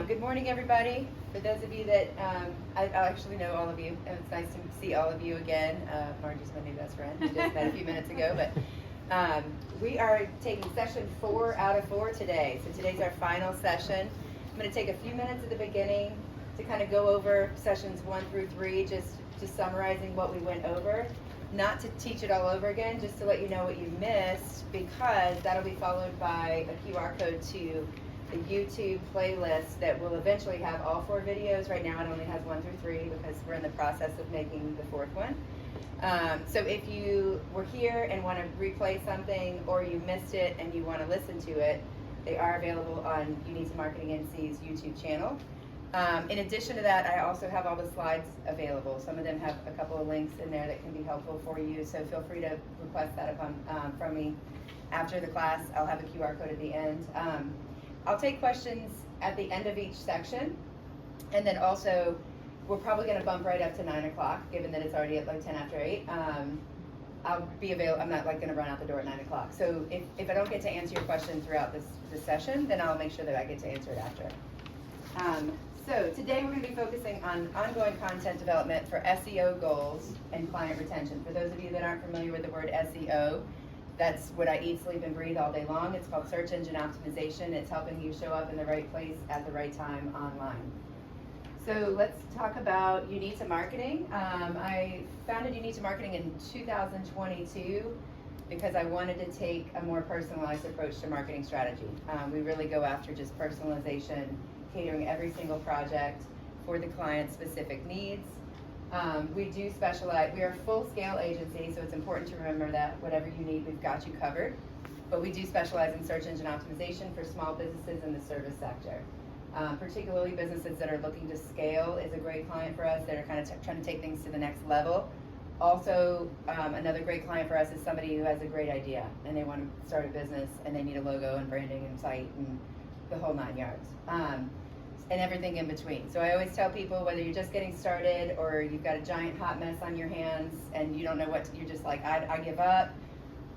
Good morning, everybody. For those of you that I actually know all of you, and it's nice to see all of you again. Margie's my new best friend. We just met a few minutes ago, but we are taking session 4 out of 4 today. So today's our final session. I'm going to take a few minutes at the beginning to kind of go over sessions 1 through 3, just summarizing what we went over. Not to teach it all over again, just to let you know what you missed, because that'll be followed by a QR code to the YouTube playlist that will eventually have all 4 videos. Right now it only has 1 through 3 because we're in the process of making the 4th one. So if you were here and want to replay something, or you missed it and you want to listen to it, they are available on You Need to Marketing NC's YouTube channel. In addition to that, I also have all the slides available. Some of them have a couple of links in there that can be helpful for you, so feel free to request that from me after the class. I'll have a QR code at the end. I'll take questions at the end of each section, and then also we're probably going to bump right up to 9 o'clock, given that it's already at like 10 after 8. I'll be available. I'm not like going to run out the door at 9 o'clock. So if I don't get to answer your question throughout this session, then I'll make sure that I get to answer it after. So today we're going to be focusing on ongoing content development for SEO goals and client retention. For those of you that aren't familiar with the word SEO, that's what I eat, sleep, and breathe all day long. It's called search engine optimization. It's helping you show up in the right place at the right time online. So let's talk about You Need to Marketing. I founded You Need to Marketing in 2022 because I wanted to take a more personalized approach to marketing strategy. We really go after just personalization, catering every single project for the client's specific needs. We do specialize, we are a full-scale agency, so it's important to remember that whatever you need, we've got you covered. But we do specialize in search engine optimization for small businesses in the service sector. Particularly businesses that are looking to scale is a great client for us, that are kind of trying to take things to the next level. Also, another great client for us is somebody who has a great idea and they want to start a business and they need a logo and branding and site and the whole 9 yards. And everything in between. So I always tell people, whether you're just getting started or you've got a giant hot mess on your hands and you don't know what to, you're just like, I give up,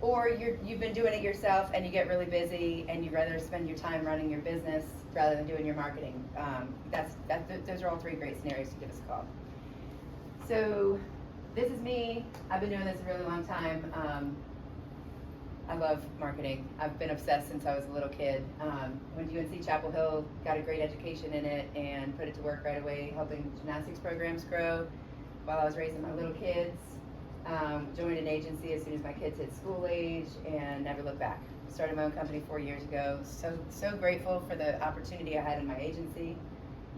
or you've been doing it yourself and you get really busy and you'd rather spend your time running your business rather than doing your marketing. Those are all 3 great scenarios to give us a call. So this is me. I've been doing this a really long time. I love marketing. I've been obsessed since I was a little kid. Went to UNC Chapel Hill, got a great education in it, and put it to work right away, helping gymnastics programs grow while I was raising my little kids. Joined an agency as soon as my kids hit school age, and never looked back. Started my own company 4 years ago. So grateful for the opportunity I had in my agency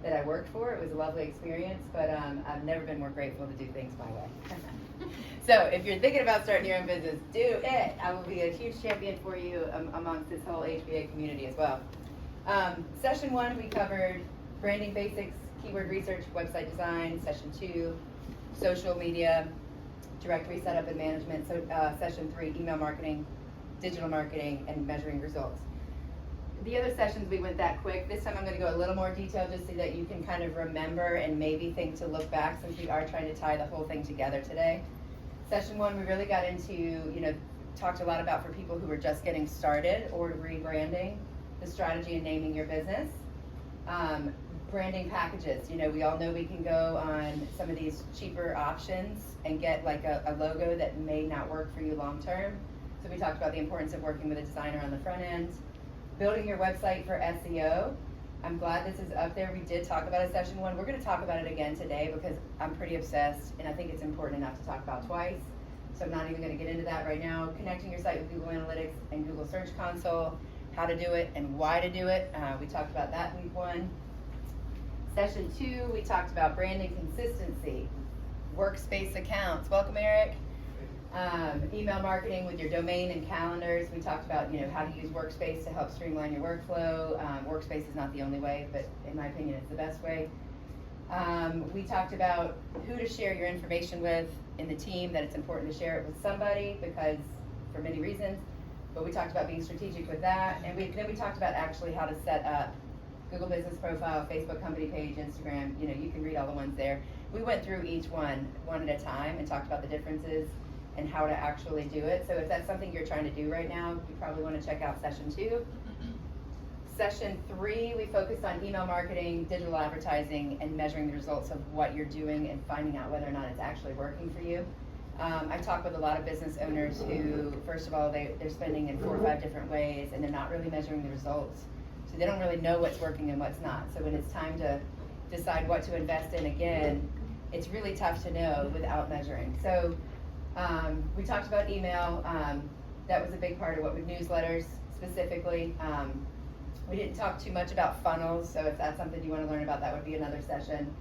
that I worked for. It was a lovely experience, but I've never been more grateful to do things my way. So if you're thinking about starting your own business, do it. I will be a huge champion for you amongst this whole HBA community as well. Session 1, we covered branding basics, keyword research, website design. Session 2, social media, directory setup and management. So session 3, email marketing, digital marketing, and measuring results. The other sessions we went that quick. This time I'm going to go a little more detail just so that you can kind of remember and maybe think to look back, since we are trying to tie the whole thing together today. Session 1, we really got into, talked a lot about for people who are just getting started or rebranding, the strategy and naming your business. Branding packages. We all know we can go on some of these cheaper options and get like a logo that may not work for you long term. So we talked about the importance of working with a designer on the front end. Building your website for SEO. I'm glad this is up there. We did talk about it in session 1. We're going to talk about it again today because I'm pretty obsessed and I think it's important enough to talk about twice. So I'm not even going to get into that right now. Connecting your site with Google Analytics and Google Search Console, how to do it and why to do it. We talked about that in week 1. Session 2, we talked about branding consistency, workspace accounts. Welcome, Eric. Email marketing with your domain and calendars. We talked about how to use Workspace to help streamline your workflow. Workspace is not the only way, but in my opinion it's the best way. We talked about who to share your information with in the team, that it's important to share it with somebody because for many reasons, but we talked about being strategic with that, and then we talked about actually how to set up Google Business Profile, Facebook company page, Instagram. You can read all the ones there. We went through each one at a time and talked about the differences and how to actually do it. So if that's something you're trying to do right now, you probably want to check out session 2. Session 3, we focused on email marketing, digital advertising, and measuring the results of what you're doing and finding out whether or not it's actually working for you. I talk with a lot of business owners who, first of all, they're spending in 4 or 5 different ways, and they're not really measuring the results. So they don't really know what's working and what's not. So when it's time to decide what to invest in again, it's really tough to know without measuring. So we talked about email. That was a big part of what with newsletters specifically. We didn't talk too much about funnels, so if that's something you want to learn about, that would be another session.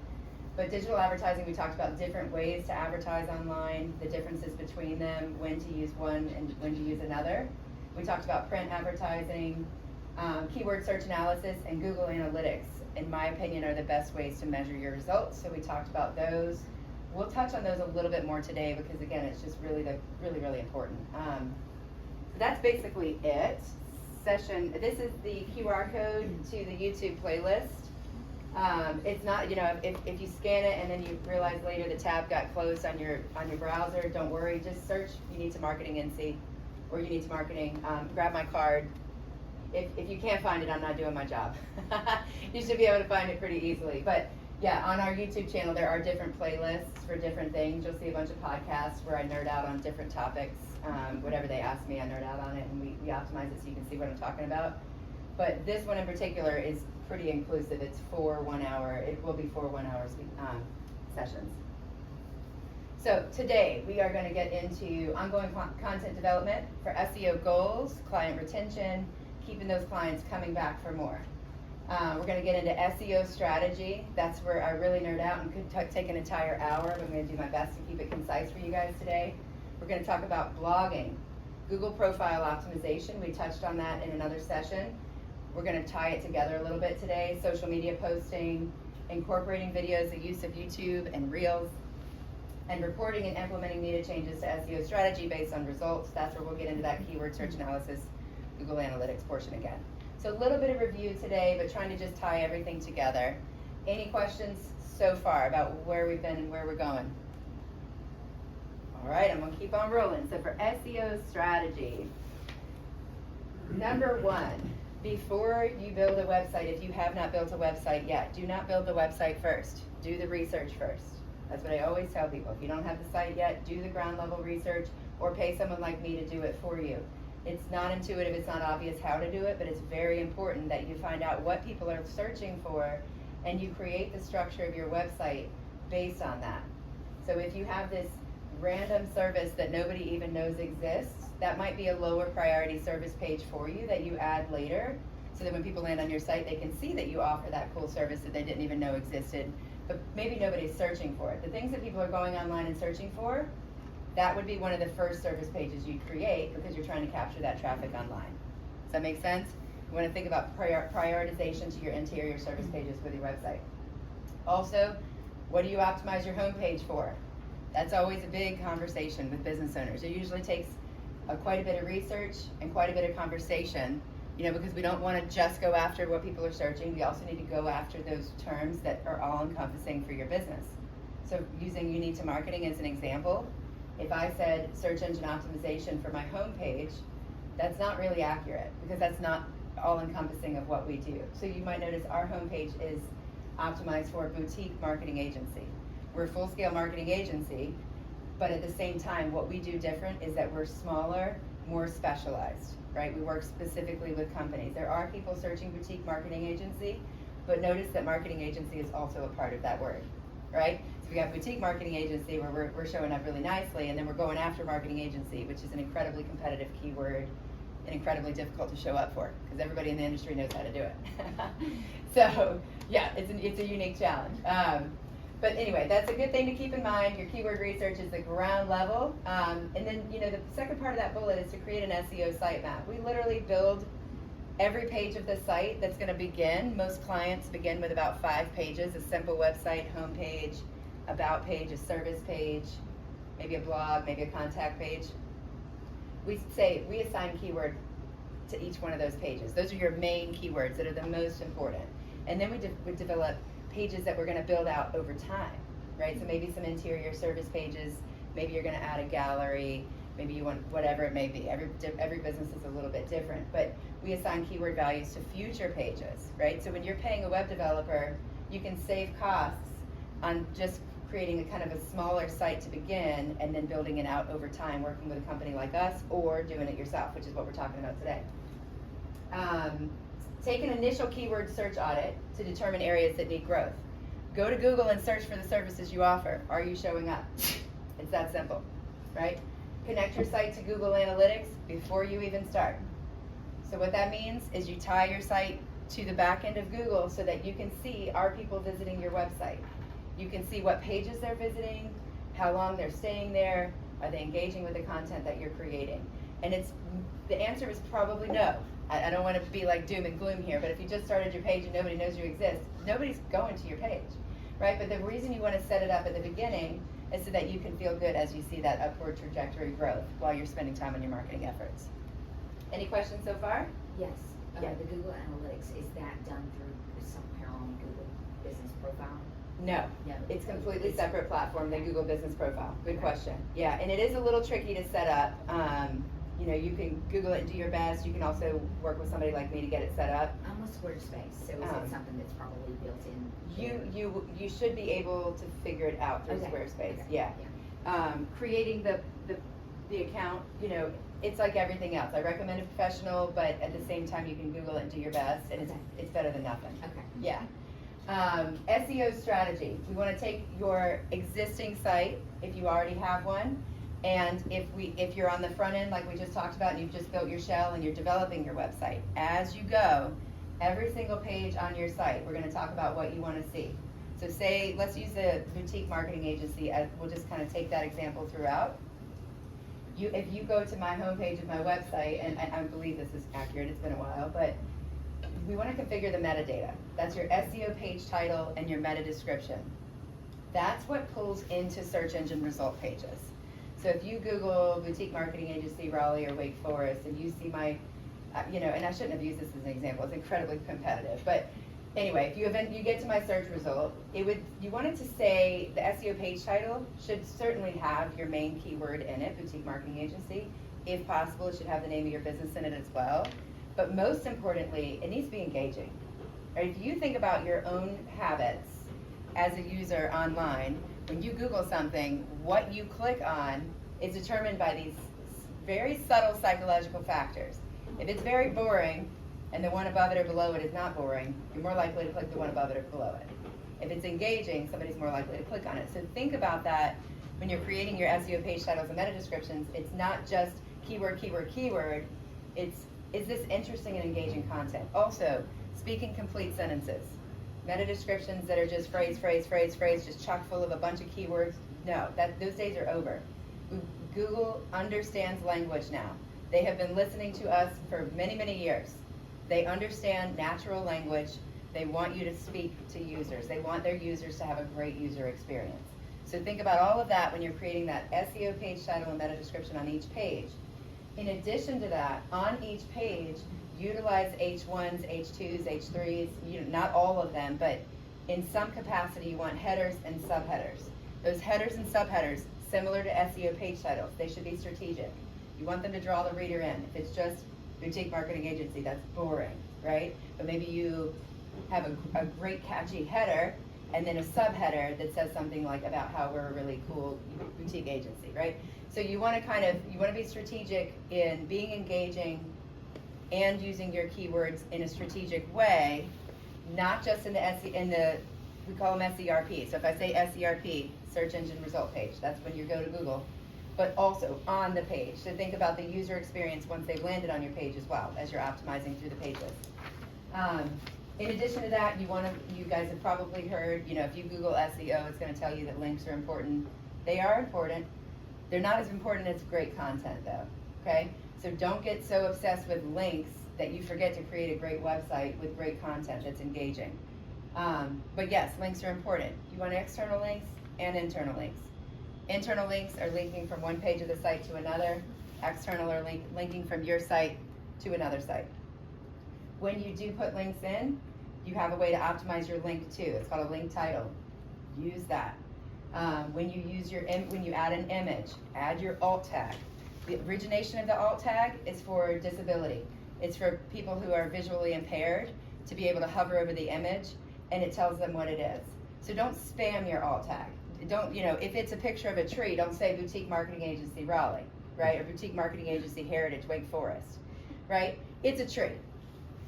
But digital advertising, we talked about different ways to advertise online, the differences between them, when to use one and when to use another. We talked about print advertising, keyword search analysis, and Google Analytics, in my opinion, are the best ways to measure your results. So we talked about those. We'll touch on those a little bit more today because, again, it's just really important. So that's basically it. This is the QR code to the YouTube playlist. It's not, if you scan it and then you realize later the tab got closed on your browser, don't worry, just search You Need to Marketing NC or You Need to Marketing, grab my card. If you can't find it, I'm not doing my job. You should be able to find it pretty easily. But yeah, on our YouTube channel, there are different playlists for different things. You'll see a bunch of podcasts where I nerd out on different topics. Whatever they ask me, I nerd out on it, and we optimize it so you can see what I'm talking about. But this one in particular is pretty inclusive. It's 4 1-hour, it will be 4 1-hour sessions. So today we are going to get into ongoing content development for SEO goals, client retention, keeping those clients coming back for more. We're going to get into SEO strategy. That's where I really nerd out and could take an entire hour, but I'm going to do my best to keep it concise for you guys today. We're going to talk about blogging, Google profile optimization. We touched on that in another session. We're going to tie it together a little bit today. Social media posting, incorporating videos, the use of YouTube and Reels, and reporting and implementing needed changes to SEO strategy based on results. That's where we'll get into that keyword search analysis, Google Analytics portion again. So a little bit of review today, but trying to just tie everything together. Any questions so far about where we've been and where we're going? All right, I'm going to keep on rolling. So for SEO strategy, number 1, before you build a website, if you have not built a website yet, do not build the website first. Do the research first. That's what I always tell people. If you don't have the site yet, do the ground level research or pay someone like me to do it for you. It's not intuitive, it's not obvious how to do it, but it's very important that you find out what people are searching for and you create the structure of your website based on that. So if you have this random service that nobody even knows exists, that might be a lower priority service page for you that you add later, so that when people land on your site, they can see that you offer that cool service that they didn't even know existed, but maybe nobody's searching for it. The things that people are going online and searching for, that would be one of the first service pages you create because you're trying to capture that traffic online. Does that make sense? You want to think about prioritization to your interior service pages with your website. Also, what do you optimize your homepage for? That's always a big conversation with business owners. It usually takes quite a bit of research and quite a bit of conversation, because we don't want to just go after what people are searching. We also need to go after those terms that are all encompassing for your business. So using You Need to Marketing as an example, if I said search engine optimization for my homepage, that's not really accurate because that's not all encompassing of what we do. So you might notice our homepage is optimized for a boutique marketing agency. We're a full-scale marketing agency, but at the same time, what we do different is that we're smaller, more specialized, right? We work specifically with companies. There are people searching boutique marketing agency, but notice that marketing agency is also a part of that word, right? So we got boutique marketing agency where we're showing up really nicely, and then we're going after marketing agency, which is an incredibly competitive keyword and incredibly difficult to show up for because everybody in the industry knows how to do it. So yeah, it's a unique challenge. But anyway, that's a good thing to keep in mind. Your keyword research is the ground level. And then, the second part of that bullet is to create an SEO sitemap. We literally build every page of the site that's going to begin. Most clients begin with about 5 pages, a simple website, homepage, about page, a service page, maybe a blog, maybe a contact page. We assign keyword to each one of those pages. Those are your main keywords that are the most important. And then we develop pages that we're going to build out over time, right? So maybe some interior service pages, maybe you're going to add a gallery, maybe you want whatever it may be. Every business is a little bit different, but we assign keyword values to future pages, right? So when you're paying a web developer, you can save costs on just creating a kind of a smaller site to begin and then building it out over time, working with a company like us or doing it yourself, which is what we're talking about today. Take an initial keyword search audit to determine areas that need growth. Go to Google and search for the services you offer. Are you showing up? It's that simple, right? Connect your site to Google Analytics before you even start. So what that means is you tie your site to the back end of Google so that you can see, are people visiting your website? You can see what pages they're visiting, how long they're staying there, are they engaging with the content that you're creating? And the answer is probably no. I don't want to be like doom and gloom here, but if you just started your page and nobody knows you exist, nobody's going to your page, right? But the reason you want to set it up at the beginning is so that you can feel good as you see that upward trajectory growth while you're spending time on your marketing efforts. Any questions so far? Yes. Yeah. The Google Analytics, is that done through somehow on Google Business Profile? No, No. it's completely separate platform than Google Business Profile. Good Okay. question. Yeah, and it is a little tricky to set up. You know, you can Google it and do your best. You can also work with somebody like me to get it set up. I'm with Squarespace, so is it something that's probably built in? You should be able to figure it out through Okay. Squarespace. Okay. Yeah. Creating the account, you know, it's like everything else. I recommend a professional, but at the same time, you can Google it and do your best, and Okay. it's better than nothing. Okay. Yeah. SEO strategy. We want to take your existing site, if you already have one, and if you're on the front end, like we just talked about, and you've just built your shell and you're developing your website, as you go, every single page on your site, we're going to talk about what you want to see. So say, let's use the boutique marketing agency, we'll just kind of take that example throughout. If you go to my homepage of my website, and I believe this is accurate, it's been a while, but we want to configure the metadata. That's your SEO page title and your meta description. That's what pulls into search engine result pages. So if you Google boutique marketing agency Raleigh or Wake Forest and you see my, you know, and I shouldn't have used this as an example, it's incredibly competitive, but anyway, if you get to my search result, you want it to say, the SEO page title should certainly have your main keyword in it, boutique marketing agency. If possible, it should have the name of your business in it as well. But most importantly, it needs to be engaging. Right? If you think about your own habits as a user online, when you Google something, what you click on is determined by these very subtle psychological factors. If it's very boring, and the one above it or below it is not boring, you're more likely to click the one above it or below it. If it's engaging, somebody's more likely to click on it. So think about that when you're creating your SEO page titles and meta descriptions. It's not just keyword, keyword, keyword. It's, is this interesting and engaging content? Also, speak in complete sentences. Meta descriptions that are just phrase, phrase, phrase, phrase, just chock full of a bunch of keywords. No, those days are over. Google understands language now. They have been listening to us for many, many years. They understand natural language. They want you to speak to users. They want their users to have a great user experience. So think about all of that when you're creating that SEO page title and meta description on each page. In addition to that, on each page, utilize H1s, H2s, H3s, not all of them, but in some capacity you want headers and subheaders. Those headers and subheaders, similar to SEO page titles, they should be strategic. You want them to draw the reader in. If it's just boutique marketing agency, that's boring, right? But maybe you have a great catchy header and then a subheader that says something like about how we're a really cool boutique agency, right? So you want to be strategic in being engaging and using your keywords in a strategic way, not just in the we call them SERP. So if I say SERP, search engine result page, that's when you go to Google, but also on the page. So think about the user experience once they've landed on your page as well as you're optimizing through the pages. In addition to that, you guys have probably heard, if you Google SEO, it's going to tell you that links are important. They are important. They're not as important as great content though, okay? So don't get so obsessed with links that you forget to create a great website with great content that's engaging. But yes, links are important. You want external links and internal links. Internal links are linking from one page of the site to another. External are linking from your site to another site. When you do put links in, you have a way to optimize your link too. It's called a link title. Use that. When you add an image, add your alt tag. The origination of the alt tag is for disability. It's for people who are visually impaired to be able to hover over the image and it tells them what it is. So don't spam your alt tag. Don't, if it's a picture of a tree, don't say Boutique Marketing Agency Raleigh, right? Or Boutique Marketing Agency Heritage Wake Forest, right? It's a tree,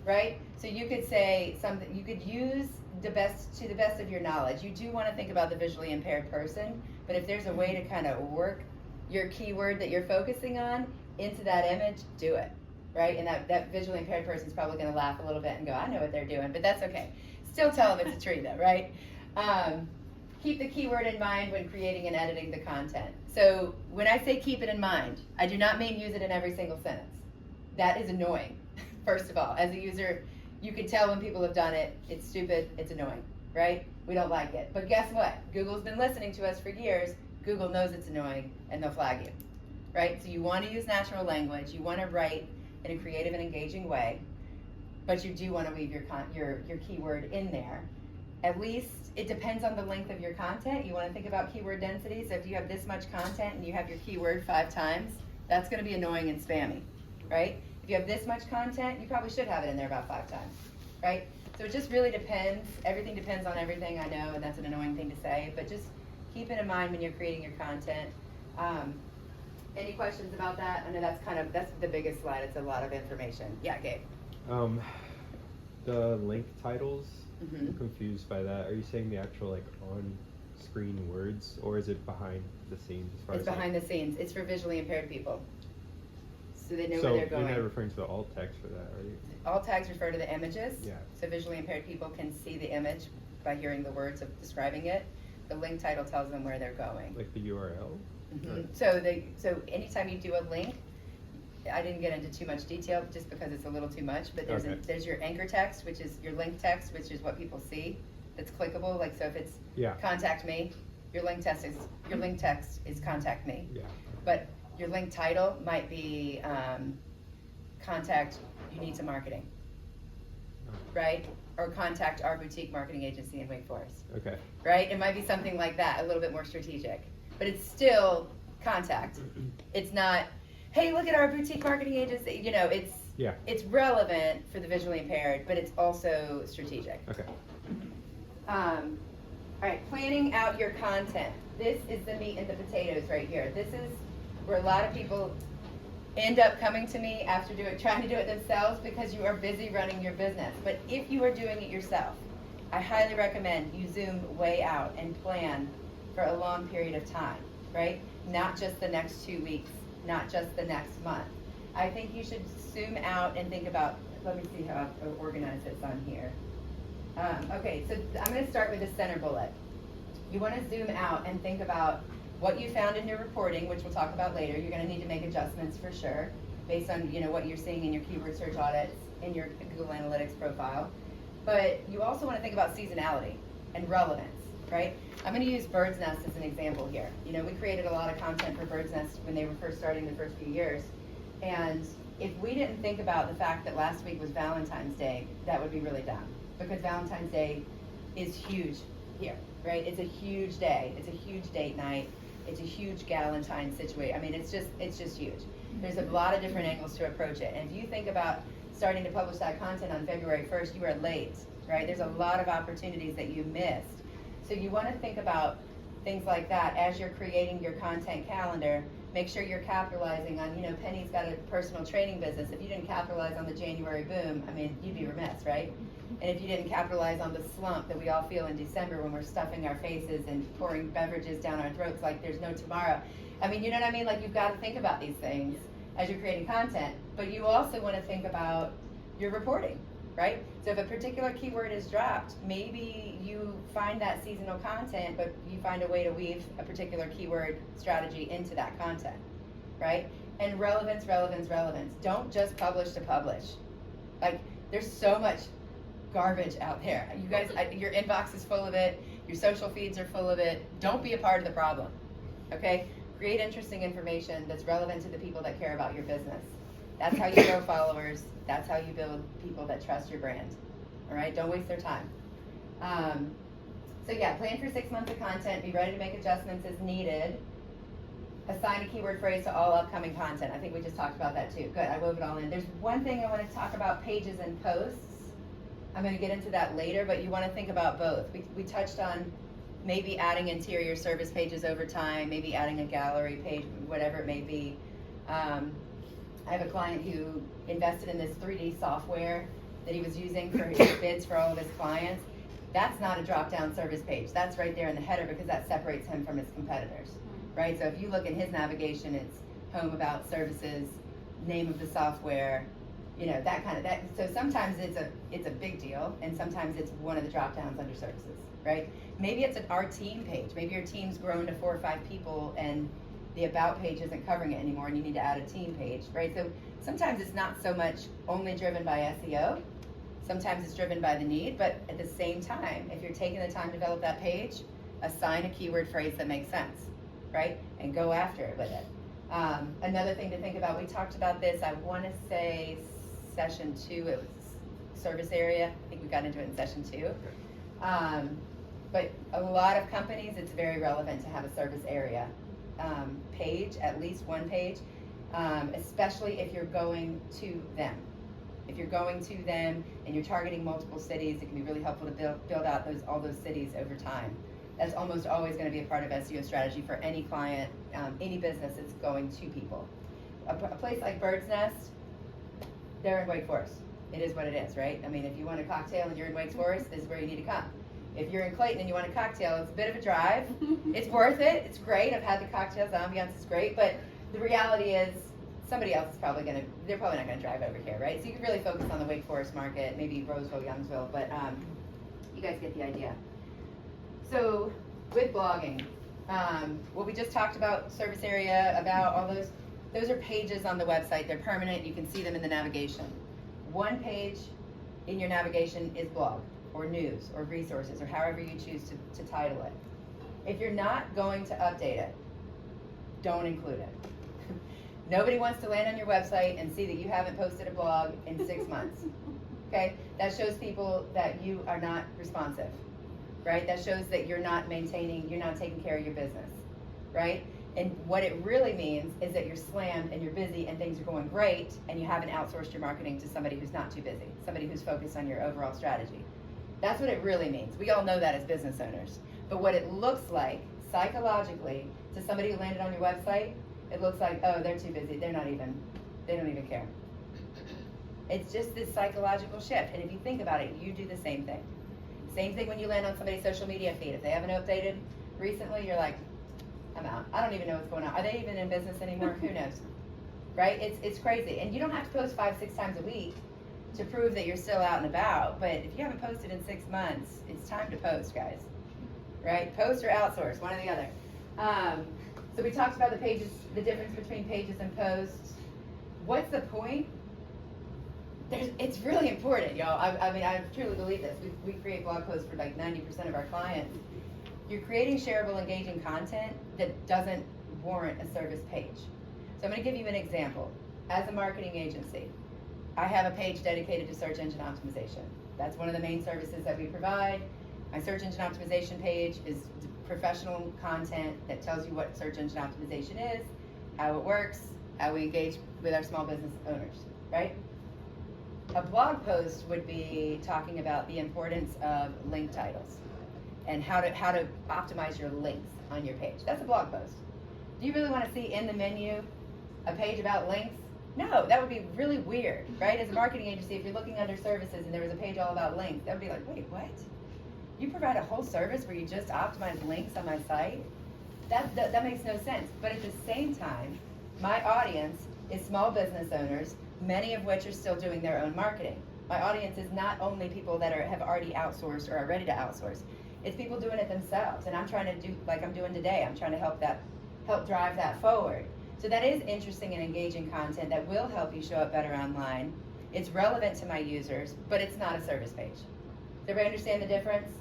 right? So you could say something, you could use to the best of your knowledge. You do want to think about the visually impaired person, but if there's a way to kind of work your keyword that you're focusing on into that image, do it, right? And that visually impaired person's probably going to laugh a little bit and go, I know what they're doing, but that's okay. Still tell them it's a tree though, right? Keep the keyword in mind when creating and editing the content. So when I say keep it in mind, I do not mean use it in every single sentence. That is annoying, first of all. As a user, you can tell when people have done it, it's stupid, it's annoying, right? We don't like it. But guess what? Google's been listening to us for years. Google knows it's annoying and they'll flag you, right? So you want to use natural language. You want to write in a creative and engaging way, but you do want to weave your keyword in there. At least it depends on the length of your content. You want to think about keyword density. So if you have this much content and you have your keyword 5 times, that's going to be annoying and spammy, right? If you have this much content, you probably should have it in there about 5 times, right? So it just really depends. Everything depends on everything, I know, and that's an annoying thing to say, but just keep it in mind when you're creating your content. Any questions about that? I know that's the biggest slide. It's a lot of information. Yeah, Gabe. The link titles, Mhm. I'm confused by that. Are you saying the actual on-screen words, or is it behind the scenes as far It's as behind the scenes. It's for visually impaired people, so they know so where they're going. you're not referring to the alt text for that, are you? Alt tags refer to the images. Yeah. So visually impaired people can see the image by hearing the words of describing it. The link title tells them where they're going. Like the URL? Mhm. So anytime you do a link, I didn't get into too much detail just because it's a little too much, but Okay. there's your anchor text, which is your link text, which is what people see. That's clickable. Like, so if it's Yeah. contact me, your link text is contact me. Yeah. But your link title might be contact you need some marketing, right? Or contact our boutique marketing agency in Wake Forest, Okay. right? It might be something like that, a little bit more strategic, but it's still contact. It's not, hey, look at our boutique marketing agency. Yeah. It's relevant for the visually impaired, but it's also strategic. Okay. All right, planning out your content. This is the meat and the potatoes right here. This is where a lot of people end up coming to me after trying to do it themselves because you are busy running your business. But if you are doing it yourself, I highly recommend you zoom way out and plan for a long period of time, right? Not just the next 2 weeks, not just the next month. I think you should zoom out and think about, let me see how I've organized this on here. Okay, so I'm going to start with the center bullet. You want to zoom out and think about what you found in your reporting, which we'll talk about later. You're going to need to make adjustments for sure, based on what you're seeing in your keyword search audits, in your Google Analytics profile. But you also want to think about seasonality and relevance, right? I'm going to use Bird's Nest as an example here. We created a lot of content for Bird's Nest when they were first starting the first few years. And if we didn't think about the fact that last week was Valentine's Day, that would be really dumb. Because Valentine's Day is huge here, right? It's a huge day. It's a huge date night. It's a huge Galentine situation. I mean, it's just huge. There's a lot of different angles to approach it. And if you think about starting to publish that content on February 1st, you are late, right? There's a lot of opportunities that you missed. So you want to think about things like that as you're creating your content calendar. Make sure you're capitalizing on, Penny's got a personal training business. If you didn't capitalize on the January boom, I mean, you'd be remiss, right? And if you didn't capitalize on the slump that we all feel in December when we're stuffing our faces and pouring beverages down our throats like there's no tomorrow. I mean, you know what I mean? Like, you've got to think about these things as you're creating content, but you also want to think about your reporting, right? So if a particular keyword is dropped, maybe you find that seasonal content, but you find a way to weave a particular keyword strategy into that content, right? And relevance. Don't just publish to publish. Like, there's so much garbage out there. You guys, your inbox is full of it. Your social feeds are full of it. Don't be a part of the problem, okay? Create interesting information that's relevant to the people that care about your business. That's how you grow followers. That's how you build people that trust your brand, all right? Don't waste their time. So yeah, plan for 6 months of content. Be ready to make adjustments as needed. Assign a keyword phrase to all upcoming content. I think we just talked about that too. Good, I wove it all in. There's one thing I want to talk about, pages and posts. I'm going to get into that later, but you want to think about both. We touched on maybe adding interior service pages over time, maybe adding a gallery page, whatever it may be. I have a client who invested in this 3D software that he was using for his bids for all of his clients. That's not a drop-down service page. That's right there in the header because that separates him from his competitors, right? So if you look in his navigation, it's home, about, services, name of the software, you know, that kind of that. So sometimes it's a big deal, and sometimes it's one of the drop-downs under services, right? Maybe it's our team page. Maybe your team's grown to 4 or 5 people, and the about page isn't covering it anymore, and you need to add a team page, right? So sometimes it's not so much only driven by SEO. Sometimes it's driven by the need, but at the same time, if you're taking the time to develop that page, assign a keyword phrase that makes sense, right? And go after it with it. Another thing to think about, we talked about this, I want to say session 2, it was service area. I think we got into it in session 2. But a lot of companies, it's very relevant to have a service area page, at least one page, especially if you're going to them. If you're going to them and you're targeting multiple cities, it can be really helpful to build out all those cities over time. That's almost always going to be a part of SEO strategy for any client, any business that's going to people. A place like Bird's Nest, they're in Wake Forest. It is what it is, right? I mean, if you want a cocktail and you're in Wake Forest, this is where you need to come. If you're in Clayton and you want a cocktail, it's a bit of a drive. It's worth it. It's great. I've had the cocktails. The ambiance is great. But the reality is, somebody else is they're probably not going to drive over here, right? So you can really focus on the Wake Forest market, maybe Roseville, Youngsville, but you guys get the idea. So with blogging, what we just talked about, service area, about all those are pages on the website. They're permanent. You can see them in the navigation. One page in your navigation is blog or news or resources or however you choose to title it. If you're not going to update it, don't include it. Nobody wants to land on your website and see that you haven't posted a blog in 6 months. Okay? That shows people that you are not responsive, right? That shows that you're not taking care of your business, right? And what it really means is that you're slammed and you're busy and things are going great and you haven't outsourced your marketing to somebody who's not too busy, somebody who's focused on your overall strategy. That's what it really means. We all know that as business owners. But what it looks like psychologically to somebody who landed on your website, it looks like, oh, they're too busy. They don't even care. It's just this psychological shift. And if you think about it, you do the same thing. Same thing when you land on somebody's social media feed. If they haven't updated recently, you're like, I'm out. I don't even know what's going on. Are they even in business anymore? Who knows? Right? It's crazy. And you don't have to post 5-6 times a week to prove that you're still out and about. But if you haven't posted in 6 months, it's time to post, guys. Right? Post or outsource, one or the other. So we talked about the pages, the difference between pages and posts. What's the point? It's really important, y'all. I mean, I truly believe this. We create blog posts for like 90% of our clients. You're creating shareable, engaging content that doesn't warrant a service page. So I'm going to give you an example. As a marketing agency, I have a page dedicated to search engine optimization. That's one of the main services that we provide. My search engine optimization page is professional content that tells you what search engine optimization is, how it works, how we engage with our small business owners, right? A blog post would be talking about the importance of link titles and how to optimize your links on your page. That's a blog post. Do you really want to see in the menu a page about links? No, that would be really weird, right? As a marketing agency, if you're looking under services and there was a page all about links, that would be like, wait, what? You provide a whole service where you just optimize links on my site? That makes no sense. But at the same time, my audience is small business owners, many of which are still doing their own marketing. My audience is not only people that have already outsourced or are ready to outsource. It's people doing it themselves. And I'm trying to do, like I'm doing today, I'm trying to help drive that forward. So that is interesting and engaging content that will help you show up better online. It's relevant to my users, but it's not a service page. Does everybody understand the difference?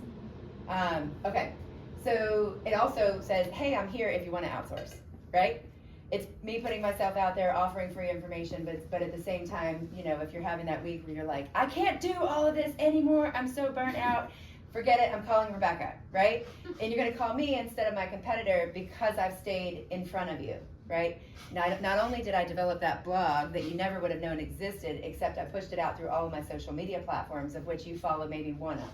Okay, so it also says, hey, I'm here if you want to outsource, right? It's me putting myself out there, offering free information, but at the same time, you know, if you're having that week where you're like, I can't do all of this anymore, I'm so burnt out. forget it, I'm calling Rebecca, right? And you're gonna call me instead of my competitor because I've stayed in front of you, right? Not only did I develop that blog that you never would have known existed, except I pushed it out through all of my social media platforms, of which you follow maybe one of,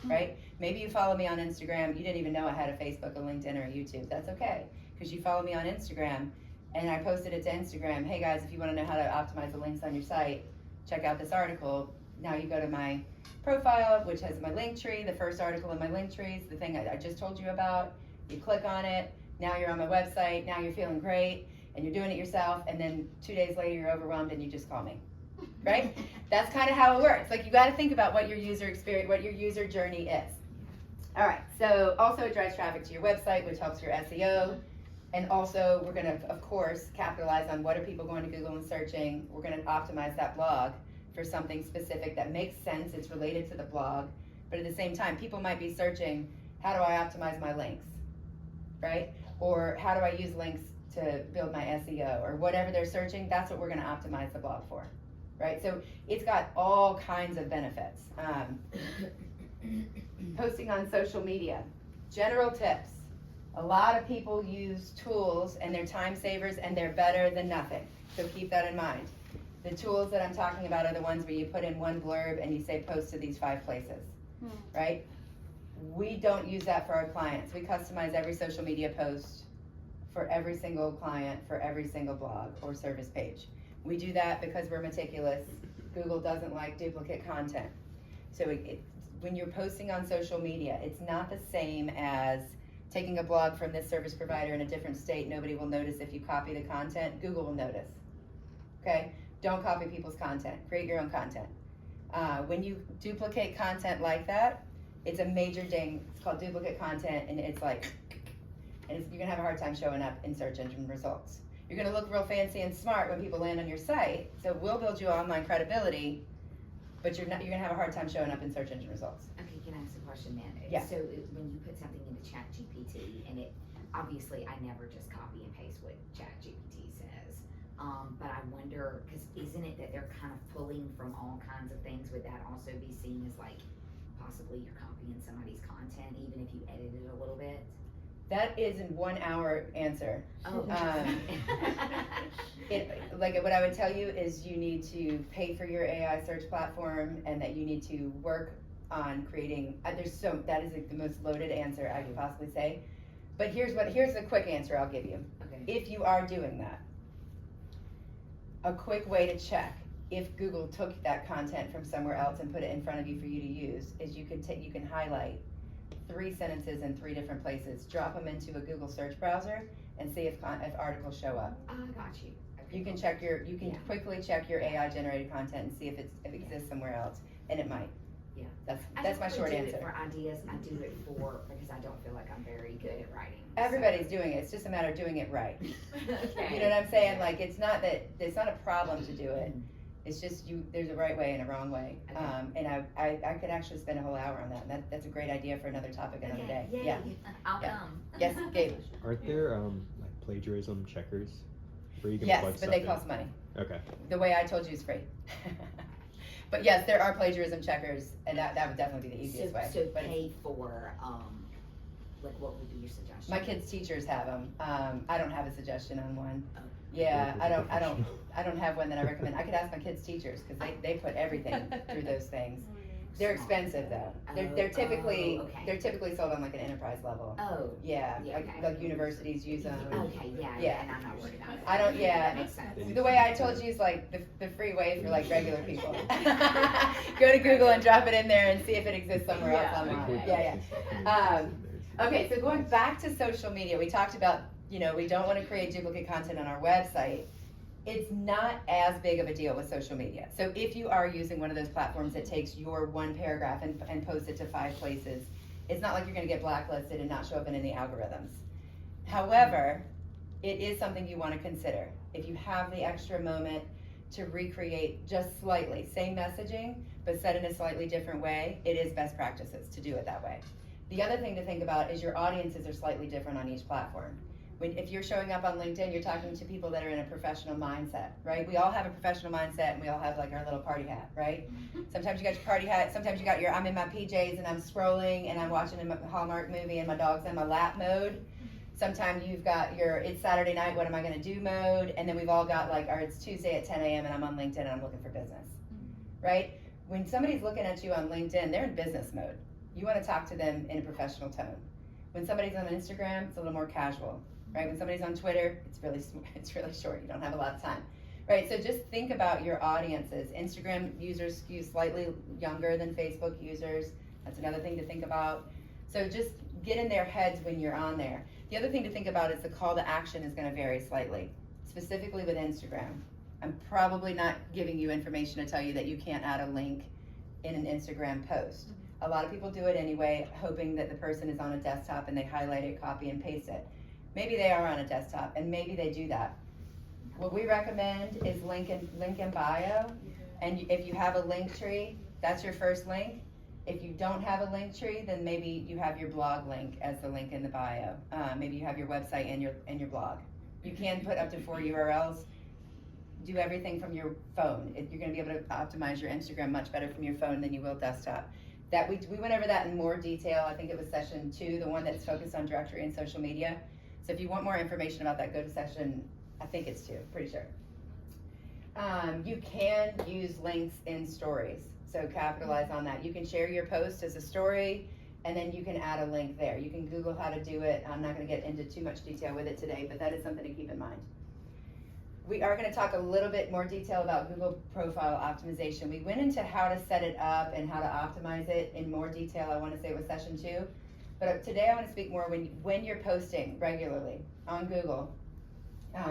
right? Maybe you follow me on Instagram, you didn't even know I had a Facebook, a LinkedIn, or a YouTube. That's okay, because you follow me on Instagram, and I posted it to Instagram. Hey guys, if you want to know how to optimize the links on your site, check out this article. Now you go to my profile, which has my link tree. The first article in my link tree is the thing I just told you about. You click on it. Now you're on my website. Now you're feeling great, and you're doing it yourself. And then 2 days later, you're overwhelmed, and you just call me, right? That's kind of how it works. Like, you got to think about what your user experience, what your user journey is. All right. So also it drives traffic to your website, which helps your SEO. And also, we're going to, of course, capitalize on what are people going to Google and searching. We're going to optimize that blog for something specific that makes sense, it's related to the blog, but at the same time, people might be searching, how do I optimize my links, right? Or how do I use links to build my SEO, or whatever they're searching, that's what we're gonna optimize the blog for, right? So it's got all kinds of benefits. Posting on social media, general tips. A lot of people use tools and they're time savers and they're better than nothing, so keep that in mind. The tools that I'm talking about are the ones where you put in one blurb and you say post to these 5 places, right? We don't use that for our clients. We customize every social media post for every single client, for every single blog or service page. We do that because we're meticulous. Google doesn't like duplicate content. So when you're posting on social media, it's not the same as taking a blog from this service provider in a different state. Nobody will notice if you copy the content. Google will notice, okay? Don't copy people's content. Create your own content. When you duplicate content like that, it's a major ding. It's called duplicate content, and it's like, you're gonna have a hard time showing up in search engine results. You're gonna look real fancy and smart when people land on your site, so we'll build you online credibility, but you're gonna have a hard time showing up in search engine results. Okay, can I ask a question then? Yeah. So when you put something into ChatGPT, and it, obviously I never just copy and paste what ChatGPT says, but I wonder, because isn't it that they're kind of pulling from all kinds of things? Would that also be seen as like, possibly you're copying somebody's content, even if you edit it a little bit? That is in 1 hour answer. Oh. Like what I would tell you is you need to pay for your AI search platform, and that you need to work on creating, that is like the most loaded answer I could possibly say. But here's the quick answer I'll give you. Okay. If you are doing that, a quick way to check if Google took that content from somewhere else and put it in front of you for you to use is you can highlight 3 sentences in 3 different places, drop them into a Google search browser, and see if articles show up. I got you. Okay. You can quickly check your AI generated content and see if it exists somewhere else, and it might. Yeah. That's my short I don't answer. do it for ideas. I do it because I don't feel like I'm very good at writing. Everybody's doing it. It's just a matter of doing it right. Okay. You know what I'm saying? Like, it's not a problem to do it. It's just there's a right way and a wrong way. Okay. And I could actually spend a whole hour on that. That's a great idea for another topic another day. Yay. Yeah. I'll Yeah. come. Yes, Gabe. Aren't there like plagiarism checkers where you can Yes, plug but stuff they in? cost money. Okay. The way I told you is free. But yes, there are plagiarism checkers, and that would definitely be the easiest way. So But pay for, like, what would be your suggestion? my kids' teachers have them. I don't have a suggestion on one. Oh. Yeah, I don't have one that I recommend. I could ask my kids' teachers, because they put everything through those things. They're expensive though. They're typically okay. they're typically sold on like an enterprise level. Oh. Yeah, Yeah, okay. like universities use them. Okay, yeah, Yeah. and I'm not worried about it. I don't- yeah. That makes sense. The way I told you is like the free way for like regular people. Go to Google and drop it in there and see if it exists somewhere else Yeah, online. okay. Yeah. Okay, so going back to social media, we talked about, we don't want to create duplicate content on our website. It's not as big of a deal with social media. So if you are using one of those platforms that takes your one paragraph and posts it to 5 places, it's not like you're going to get blacklisted and not show up in any algorithms. However, it is something you want to consider. If you have the extra moment to recreate just slightly, same messaging, but said in a slightly different way, it is best practices to do it that way. The other thing to think about is your audiences are slightly different on each platform. If you're showing up on LinkedIn, you're talking to people that are in a professional mindset, right? We all have a professional mindset, and we all have like our little party hat, right? Sometimes you got your party hat, sometimes you got your I'm in my PJs and I'm scrolling and I'm watching a Hallmark movie and my dog's in my lap mode. Sometimes you've got your it's Saturday night, what am I gonna do mode? And then we've all got like our it's Tuesday at 10 a.m. and I'm on LinkedIn and I'm looking for business, right? When somebody's looking at you on LinkedIn, they're in business mode. You wanna talk to them in a professional tone. When somebody's on Instagram, it's a little more casual. Right? When somebody's on Twitter, it's really short. You don't have a lot of time. Right? So just think about your audiences. Instagram users skew slightly younger than Facebook users. That's another thing to think about. So just get in their heads when you're on there. The other thing to think about is the call to action is going to vary slightly, specifically with Instagram. I'm probably not giving you information to tell you that you can't add a link in an Instagram post. A lot of people do it anyway, hoping that the person is on a desktop and they highlight it, copy and paste it. Maybe they are on a desktop, and maybe they do that. What we recommend is link in bio, and if you have a link tree, that's your first link. If you don't have a link tree, then maybe you have your blog link as the link in the bio. Maybe you have your website and your blog. You can put up to 4 URLs. Do everything from your phone. You're going to be able to optimize your Instagram much better from your phone than you will desktop. That we went over that in more detail. I think it was session 2, the one that's focused on directory and social media. So if you want more information about that, go to session, I think it's 2, pretty sure. You can use links in stories, so capitalize on that. You can share your post as a story, and then you can add a link there. You can Google how to do it. I'm not gonna get into too much detail with it today, but that is something to keep in mind. We are gonna talk a little bit more detail about Google profile optimization. We went into how to set it up and how to optimize it in more detail, I wanna say it was session 2. But today I want to speak more when you're posting regularly on Google.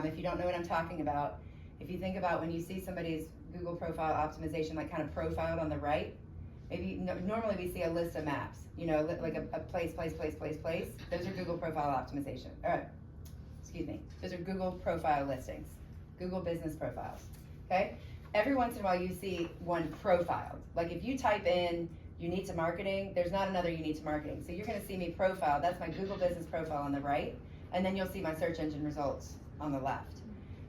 If you don't know what I'm talking about, if you think about when you see somebody's Google profile optimization, like kind of profiled on the right, maybe normally we see a list of maps, you know, like a place. Those are Google profile optimization. Excuse me. Those are Google profile listings, Google business profiles. Okay. Every once in a while you see one profiled. Like if you type in unique to marketing, there's not another unique to marketing. So you're going to see me profile. That's my Google business profile on the right, and then you'll see my search engine results on the left.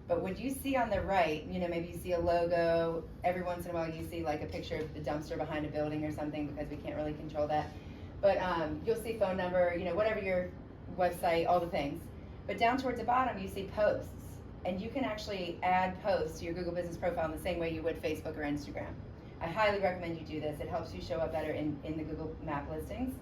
But what you see on the right, you know, maybe you see a logo. Every once in a while you see like a picture of the dumpster behind a building or something, because we can't really control that. But you'll see phone number, you know, whatever your website, all the things. But down towards the bottom you see posts, and you can actually add posts to your Google business profile in the same way you would Facebook or Instagram. I highly recommend you do this. It helps you show up better in the Google map listings.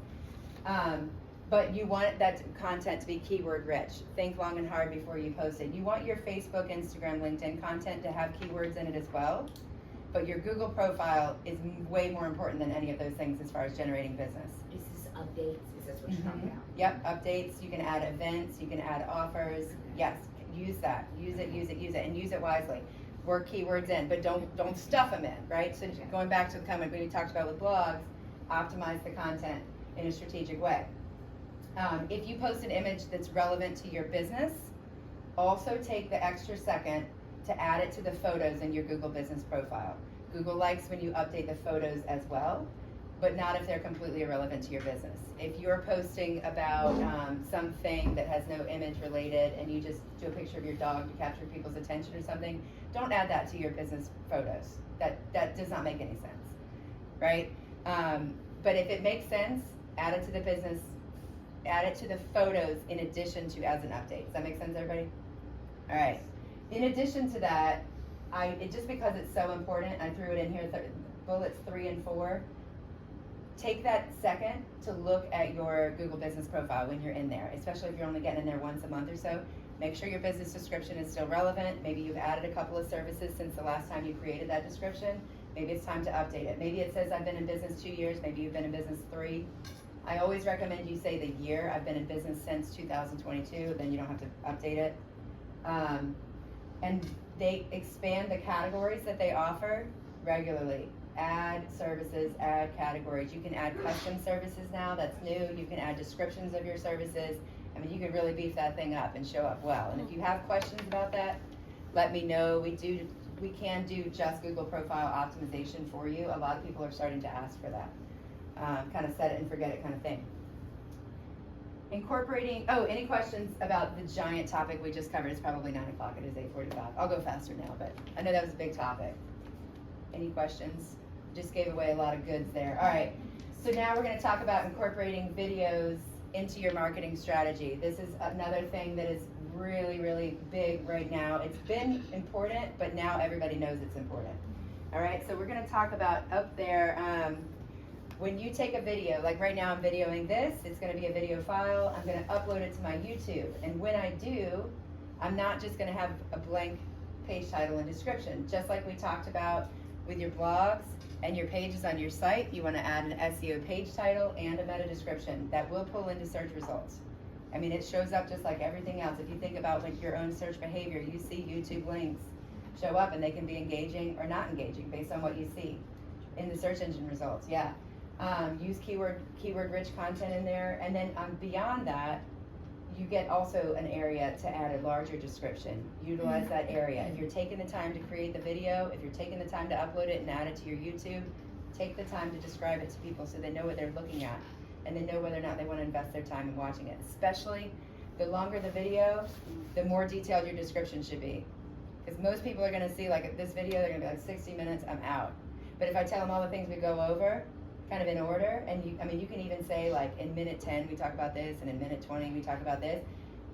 But you want that content to be keyword rich. Think long and hard before you post it. You want your Facebook, Instagram, LinkedIn content to have keywords in it as well. But your Google profile is way more important than any of those things as far as generating business. Is this updates? Is this what you're talking about? Yep, updates. You can add events. You can add offers. Yes, use that. Use it, and use it wisely. Work keywords in, but don't stuff them in, right? So going back to the comment we talked about with blogs, optimize the content in a strategic way. If you post an image that's relevant to your business, also take the extra second to add it to the photos in your Google business profile. Google likes when you update the photos as well, but not if they're completely irrelevant to your business. If you're posting about something that has no image related and you just do a picture of your dog to capture people's attention or something, don't add that to your business photos. That does not make any sense, right? But if it makes sense, add it to the business, add it to the photos in addition to as an update. Does that make sense, everybody? All right. In addition to that, just because it's so important, I threw it in here, bullets 3 and 4. Take that second to look at your Google business profile when you're in there, especially if you're only getting in there once a month or so. Make sure your business description is still relevant. Maybe you've added a couple of services since the last time you created that description. Maybe it's time to update it. Maybe it says I've been in business 2 years, maybe you've been in business 3. I always recommend you say the year. I've been in business since 2022, then you don't have to update it. And they expand the categories that they offer regularly. Add services, add categories. You can add custom services now, that's new. You can add descriptions of your services. I mean, you can really beef that thing up and show up well. And if you have questions about that, let me know. We can do just Google profile optimization for you. A lot of people are starting to ask for that. Kind of set it and forget it kind of thing. Incorporating, any questions about the giant topic we just covered? It's probably 9 o'clock, it is 8:45. I'll go faster now, but I know that was a big topic. Any questions? Just gave away a lot of goods there. All right, so now we're gonna talk about incorporating videos into your marketing strategy. This is another thing that is really, really big right now. It's been important, but now everybody knows it's important. All right, so we're gonna talk about up there, when you take a video, like right now I'm videoing this, it's gonna be a video file, I'm gonna upload it to my YouTube. And when I do, I'm not just gonna have a blank page title and description. Just like we talked about with your blogs and your pages on your site, you wanna add an SEO page title and a meta description that will pull into search results. I mean, it shows up just like everything else. If you think about like your own search behavior, you see YouTube links show up and they can be engaging or not engaging based on what you see in the search engine results, yeah. Use keyword-rich content in there, and then beyond that, you get also an area to add a larger description. Utilize that area. If you're taking the time to create the video, if you're taking the time to upload it and add it to your YouTube, take the time to describe it to people so they know what they're looking at, and they know whether or not they want to invest their time in watching it. Especially, the longer the video, the more detailed your description should be. Because most people are going to see like this video, they're going to be like 60 minutes, I'm out. But if I tell them all the things we go over, kind of in order, and you can even say like in minute 10 we talk about this, and in minute 20 we talk about this.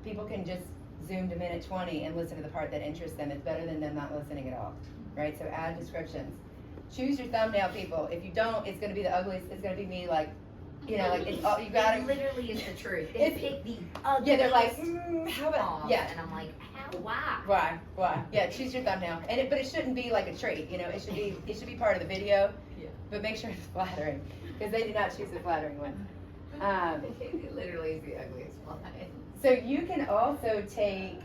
People can just zoom to minute 20 and listen to the part that interests them. It's better than them not listening at all, right? So add descriptions. Choose your thumbnail, people. If you don't, it's going to be the ugliest. It's going to be me like, like it's all, you got It to. literally is the truth. They pick the ugliest. Yeah, they're like, how about fonts, yeah. And I'm like, how? Why? Why? Yeah, choose your thumbnail, but it shouldn't be like a trait. It should be part of the video. Yeah. But make sure it's flattering, because they do not choose the flattering one. It literally is the ugliest one. So you can also take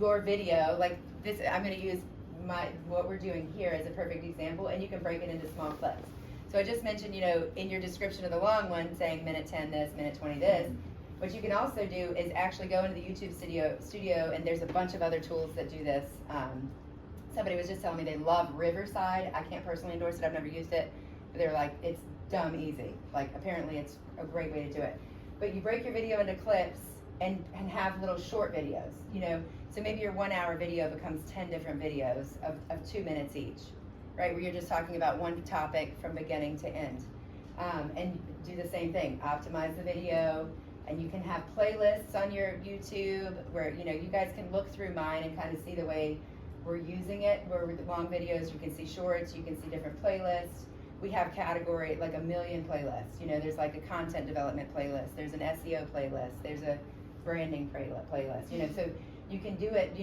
your video, like this. I'm going to use what we're doing here as a perfect example, and you can break it into small clips. So I just mentioned, in your description of the long one, saying minute 10 this, minute 20 this. What you can also do is actually go into the YouTube studio, and there's a bunch of other tools that do this. Somebody was just telling me they love Riverside. I can't personally endorse it. I've never used it. But they're like, it's dumb easy. Like, apparently it's a great way to do it. But you break your video into clips and have little short videos, So maybe your 1 hour video becomes 10 different videos of 2 minutes each, right? Where you're just talking about one topic from beginning to end. And do the same thing. Optimize the video. And you can have playlists on your YouTube where, you guys can look through mine and kind of see the way we're using it. Where with the long videos, you can see shorts, you can see different playlists. We have category, like a million playlists. There's like a content development playlist. There's an SEO playlist. There's a branding playlist. So you can do it,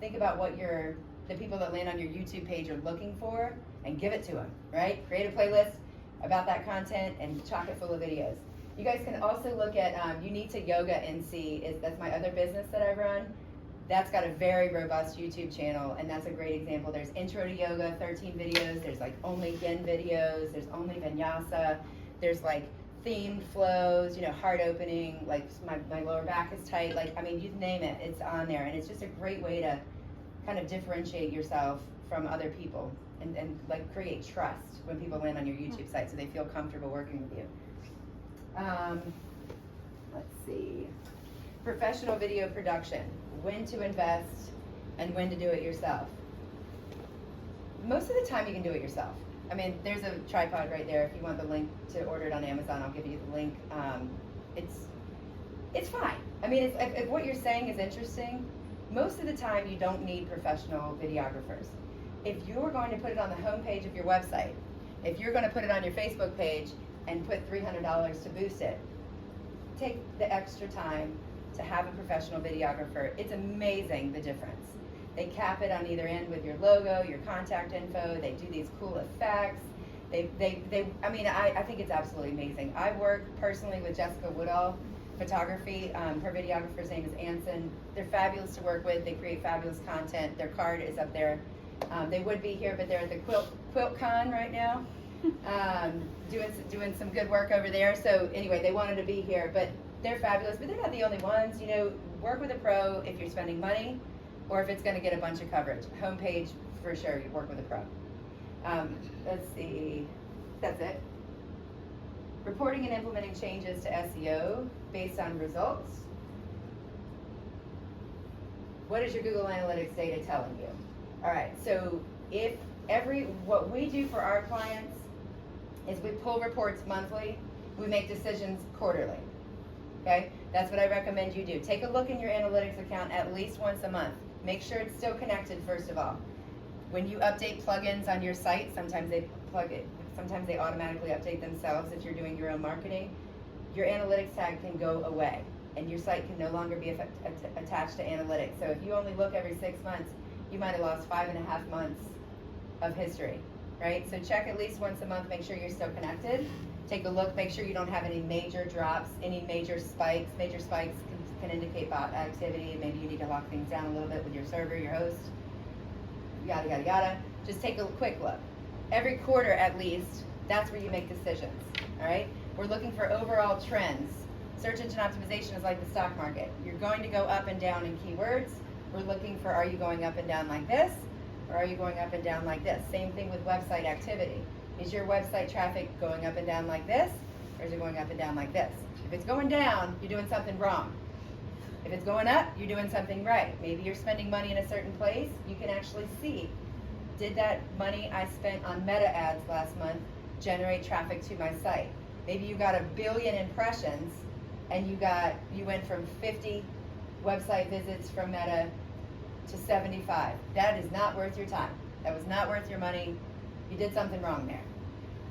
think about what the people that land on your YouTube page are looking for and give it to them, right? Create a playlist about that content and chock it full of videos. You guys can also look at Unita Yoga NC. That's my other business that I run. That's got a very robust YouTube channel, and that's a great example. There's intro to yoga, 13 videos. There's like only yin videos. There's only vinyasa. There's like themed flows, heart opening, like my lower back is tight. You name it, it's on there. And it's just a great way to kind of differentiate yourself from other people and like create trust when people land on your YouTube site so they feel comfortable working with you. Let's see. Professional video production. When to invest and when to do it yourself. Most of the time you can do it yourself. There's a tripod right there. If you want the link to order it on Amazon, I'll give you the link. It's fine. If what you're saying is interesting, most of the time you don't need professional videographers. If you're going to put it on the homepage of your website, if you're going to put it on your Facebook page and put $300 to boost it, take the extra time to have a professional videographer. It's amazing the difference. They cap it on either end with your logo, your contact info. They do these cool effects. I think it's absolutely amazing. I work personally with Jessica Woodall Photography. Her videographer's name is Anson. They're fabulous to work with. They create fabulous content. Their card is up there. They would be here, but they're at the QuiltCon right now, doing some good work over there. So anyway, they wanted to be here, but they're fabulous. But they're not the only ones. Work with a pro if you're spending money, or if it's going to get a bunch of coverage. Homepage, for sure, you work with a pro. Let's see. That's it. Reporting and implementing changes to SEO based on results. What is your Google Analytics data telling you? All right, so what we do for our clients is we pull reports monthly, we make decisions quarterly. Okay, that's what I recommend you do. Take a look in your analytics account at least once a month. Make sure it's still connected first of all. When you update plugins on your site, sometimes they automatically update themselves if you're doing your own marketing. Your analytics tag can go away and your site can no longer be attached to analytics. So if you only look every 6 months, you might have lost 5.5 months of history, right? So check at least once a month, make sure you're still connected. Take a look, make sure you don't have any major drops, any major spikes. Major spikes can indicate bot activity. Maybe you need to lock things down a little bit with your server, your host, yada, yada, yada. Just take a quick look. Every quarter at least, that's where you make decisions, all right? We're looking for overall trends. Search engine optimization is like the stock market. You're going to go up and down in keywords. We're looking for, are you going up and down like this, or are you going up and down like this? Same thing with website activity. Is your website traffic going up and down like this, or is it going up and down like this? If it's going down, you're doing something wrong. If it's going up, you're doing something right. Maybe you're spending money in a certain place. You can actually see, did that money I spent on meta ads last month generate traffic to my site? Maybe you got 1 billion impressions and you went from 50 website visits from Meta to 75. That is not worth your time. That was not worth your money. You did something wrong there.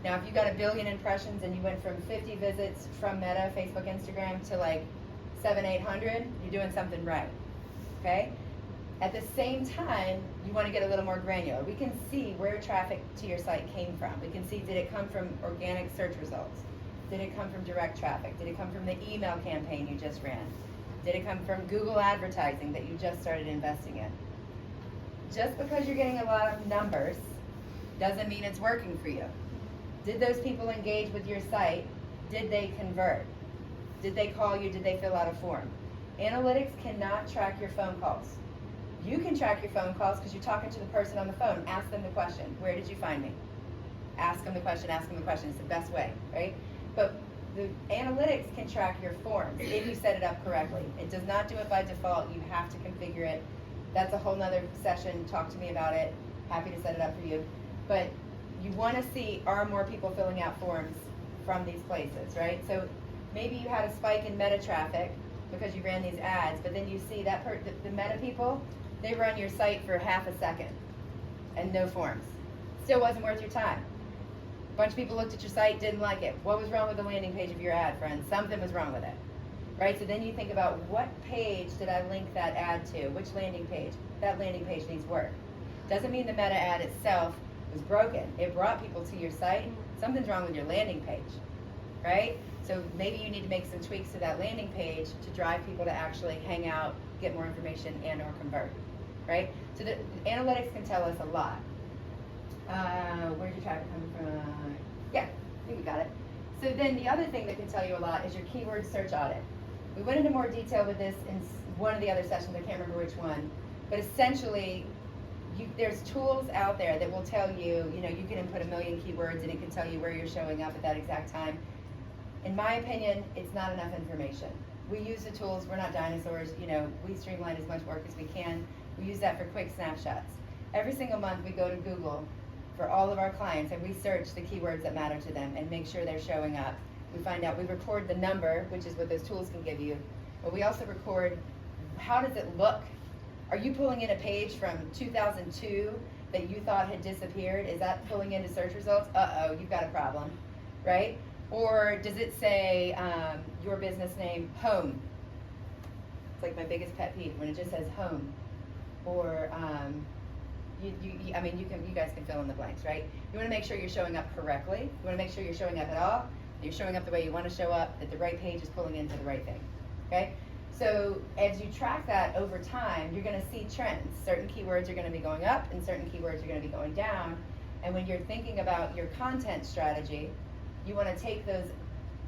Now, if you got 1 billion impressions and you went from 50 visits from Meta, Facebook, Instagram to like 700-800, you're doing something right, okay? At the same time, you want to get a little more granular. We can see where traffic to your site came from. We can see, did it come from organic search results? Did it come from direct traffic? Did it come from the email campaign you just ran? Did it come from Google advertising that you just started investing in? Just because you're getting a lot of numbers doesn't mean it's working for you. Did those people engage with your site? Did they convert? Did they call you? Did they fill out a form? Analytics cannot track your phone calls. You can track your phone calls because you're talking to the person on the phone. Ask them the question, where did you find me? Ask them the question, ask them the question. It's the best way, right? But the analytics can track your forms if you set it up correctly. It does not do it by default. You have to configure it. That's a whole nother session. Talk to me about it. Happy to set it up for you. But you want to see, are more people filling out forms from these places, right? So maybe you had a spike in meta traffic because you ran these ads, but then you see that the meta people, they run your site for half a second and no forms. Still wasn't worth your time. A bunch of people looked at your site, didn't like it. What was wrong with the landing page of your ad, friends? Something was wrong with it, right? So then you think about, what page did I link that ad to? Which landing page? That landing page needs work. Doesn't mean the meta ad itself was broken. It brought people to your site. Something's wrong with your landing page, right? So maybe you need to make some tweaks to that landing page to drive people to actually hang out, get more information, and or convert, right? So the analytics can tell us a lot. Where's your traffic coming from? Yeah, I think we got it. So then the other thing that can tell you a lot is your keyword search audit. We went into more detail with this in one of the other sessions, I can't remember which one, but essentially there's tools out there that will tell you, you can input 1 million keywords and it can tell you where you're showing up at that exact time. In my opinion, it's not enough information. We use the tools, we're not dinosaurs, we streamline as much work as we can. We use that for quick snapshots. Every single month we go to Google for all of our clients and we search the keywords that matter to them and make sure they're showing up. We find out, we record the number, which is what those tools can give you, but we also record, how does it look? Are you pulling in a page from 2002 that you thought had disappeared? Is that pulling into search results? Uh-oh, you've got a problem, right? Or does it say your business name, home? It's like my biggest pet peeve when it just says home. Or you guys can fill in the blanks, right? You want to make sure you're showing up correctly. You want to make sure you're showing up at all. You're showing up the way you want to show up, that the right page is pulling into the right thing, okay? So as you track that over time, you're going to see trends. Certain keywords are going to be going up and certain keywords are going to be going down. And when you're thinking about your content strategy, you want to take those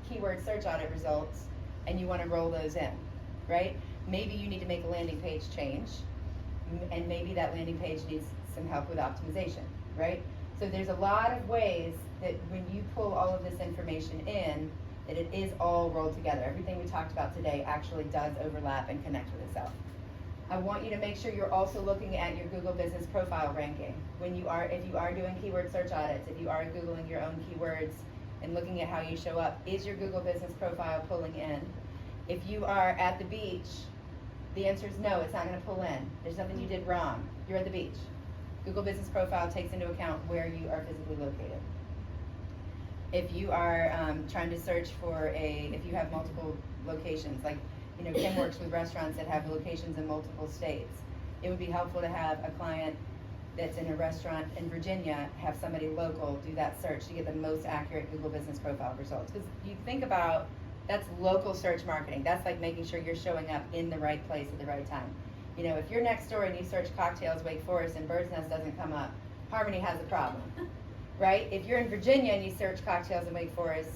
keyword search audit results and you want to roll those in, right? Maybe you need to make a landing page change, and maybe that landing page needs some help with optimization, right? So there's a lot of ways that when you pull all of this information in, that it is all rolled together. Everything we talked about today actually does overlap and connect with itself. I want you to make sure you're also looking at your Google Business Profile ranking. If you are doing keyword search audits, if you are Googling your own keywords and looking at how you show up, is your Google Business Profile pulling in? If you are at the beach, the answer is no, it's not gonna pull in. There's nothing you did wrong. You're at the beach. Google Business Profile takes into account where you are physically located. If you are trying to search for if you have multiple locations, like, Kim works with restaurants that have locations in multiple states. It would be helpful to have a client that's in a restaurant in Virginia, have somebody local do that search to get the most accurate Google Business Profile results. Because you think about, that's local search marketing. That's like making sure you're showing up in the right place at the right time. If you're next door and you search cocktails Wake Forest and Bird's Nest doesn't come up, Harmony has a problem, right? If you're in Virginia and you search cocktails in Wake Forest,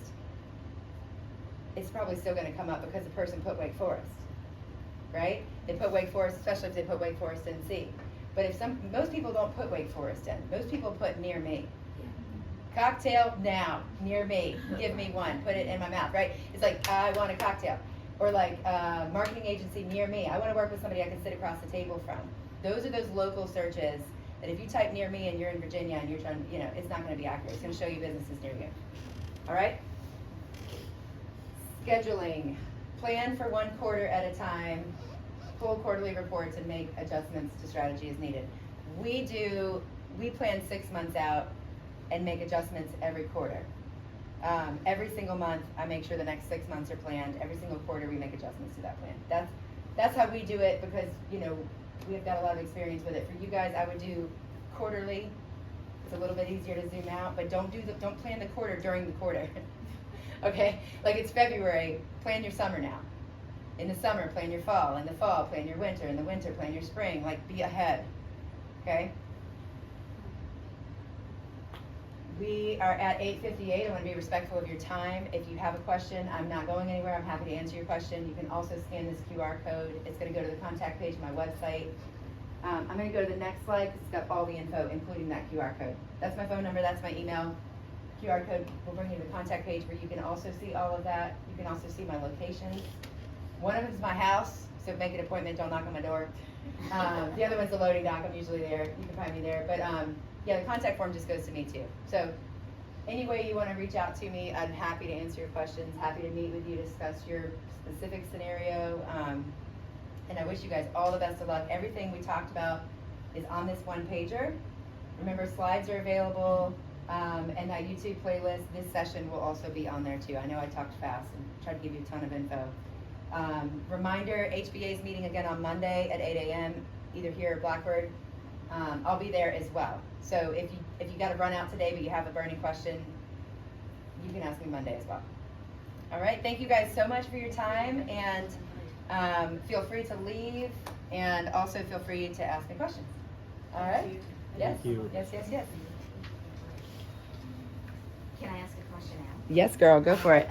it's probably still gonna come up because the person put Wake Forest, right? They put Wake Forest, especially if they put Wake Forest in C. But most people don't put Wake Forest in. Most people put near me. Cocktail now, near me, give me one, put it in my mouth, right? It's like, I want a cocktail. Or like, marketing agency near me, I wanna work with somebody I can sit across the table from. Those are those local searches that if you type near me and you're in Virginia and you're trying, it's not gonna be accurate. It's gonna show you businesses near you. All right? Scheduling. Plan for 1 quarter at a time. Pull quarterly reports and make adjustments to strategy as needed. We plan 6 months out and make adjustments every quarter. Every single month, I make sure the next 6 months are planned. Every single quarter, we make adjustments to that plan. That's how we do it because, we have got a lot of experience with it. For you guys, I would do quarterly. It's a little bit easier to zoom out, but don't plan the quarter during the quarter. Okay? Like it's February, plan your summer now. In the summer, plan your fall. In the fall, plan your winter. In the winter, plan your spring. Like, be ahead. Okay? We are at 8:58. I want to be respectful of your time. If you have a question, I'm not going anywhere. I'm happy to answer your question. You can also scan this QR code. It's going to go to the contact page of my website. I'm going to go to the next slide because it's got all the info, including that QR code. That's my phone number. That's my email. QR code will bring you to the contact page where you can also see all of that. You can also see my locations. One of them is my house, so make an appointment. Don't knock on my door. The other one's the loading dock. I'm usually there. You can find me there. But yeah, the contact form just goes to me too. So any way you want to reach out to me, I'm happy to answer your questions, happy to meet with you, discuss your specific scenario. And I wish you guys all the best of luck. Everything we talked about is on this one pager. Remember, slides are available, and that YouTube playlist, this session will also be on there too. I know I talked fast and tried to give you a ton of info. Reminder, HBA's meeting again on Monday at 8 a.m., either here or Blackbird. I'll be there as well. So if you got to run out today but you have a burning question, you can ask me Monday as well. All right, thank you guys so much for your time, and feel free to leave, and also feel free to ask me questions. All right? Yes. Thank you. Yes. Can I ask a question now? Yes, girl, go for it.